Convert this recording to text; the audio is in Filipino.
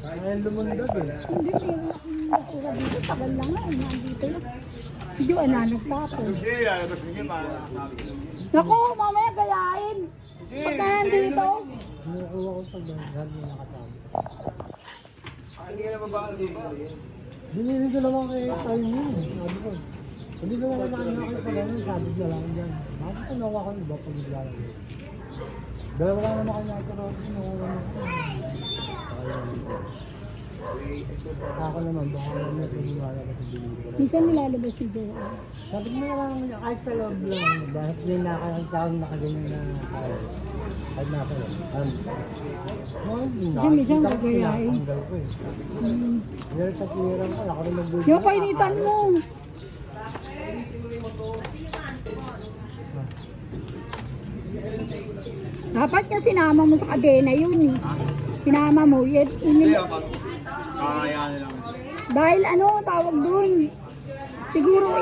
Kaya lumundag eh. Hindi, meron akong nakura dito. Tagal lang nga, nandito lang. Hindi, ananas tapos. Naku, mamaya gayahin. Pagka nandito. Kinukuha ko pag lahat yung nakatama. Hindi ka na babaan dito. Binili ko naman kay tayo yun. Sabi ko, hindi ko naman nakakita pa ganun. Sabi ko lang dyan. Bakit ko nawa ko iba pag naglalagay? Dalawa lang naman kanya ito rin. Nakuha ko. Ako naman, baka naman ito gumala kasi binili ko. Minsan nilalabas si Joe. Sabi ko na lang, kahit sa loob lang. Bakit may nakakitaon nakaganyan na tayo. Kahit nasa loob. Kasi minsan gagayahin. Pinakanggal ko eh. Pero tatliran ko, ako rin nag-build. Yung painitan mo. Dapat niya sinama mo sa kadena yun eh. Sinama mo. Hindi, kakayanin lang. Dahil ano, tawag dun. Siguro